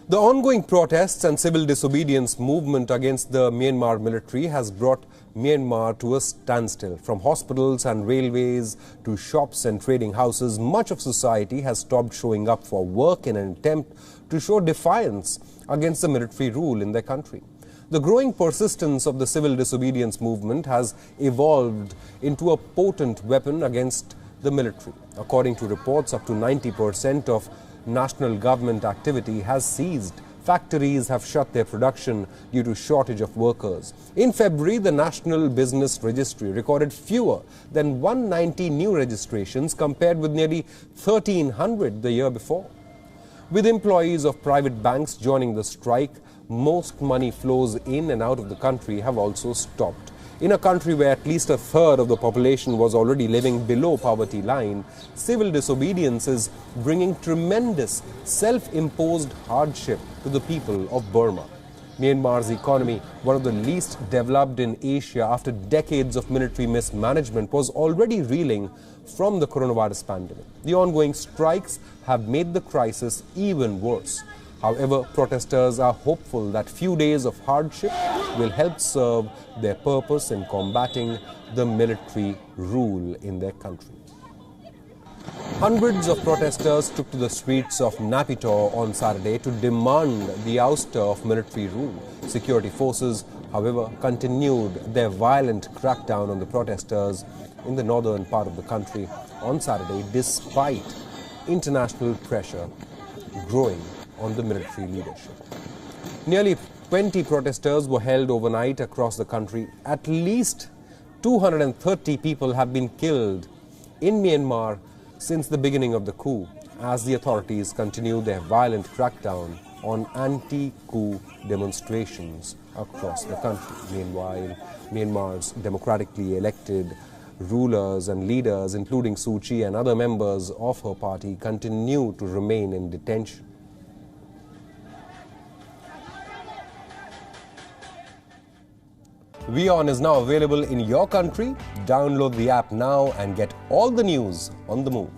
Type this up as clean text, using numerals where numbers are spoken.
The ongoing protests and civil disobedience movement against the Myanmar military has brought Myanmar to a standstill. From hospitals and railways to shops and trading houses, much of society has stopped showing up for work in an attempt to show defiance against the military rule in their country. The growing persistence of the civil disobedience movement has evolved into a potent weapon against the military. According to reports, up to 90% of national government activity has ceased. Factories have shut their production due to shortage of workers. In February, the National Business Registry recorded fewer than 190 new registrations compared with nearly 1,300 the year before. With employees of private banks joining the strike, most money flows in and out of the country have also stopped. In a country where at least a third of the population was already living below poverty line, civil disobedience is bringing tremendous self-imposed hardship to the people of Burma. Myanmar's economy, one of the least developed in Asia after decades of military mismanagement, was already reeling from the coronavirus pandemic. The ongoing strikes have made the crisis even worse. However, protesters are hopeful that few days of hardship will help serve their purpose in combating the military rule in their country. Hundreds of protesters took to the streets of Naypyidaw on Saturday to demand the ouster of military rule. Security forces, however, continued their violent crackdown on the protesters in the northern part of the country on Saturday, despite international pressure growing on the military leadership. Nearly 20 protesters were held overnight across the country. At least 230 people have been killed in Myanmar since the beginning of the coup, as the authorities continue their violent crackdown on anti-coup demonstrations across the country. Meanwhile, Myanmar's democratically elected rulers and leaders, including Suu Kyi and other members of her party, continue to remain in detention. WION is now available in your country. Download the app now and get all the news on the move.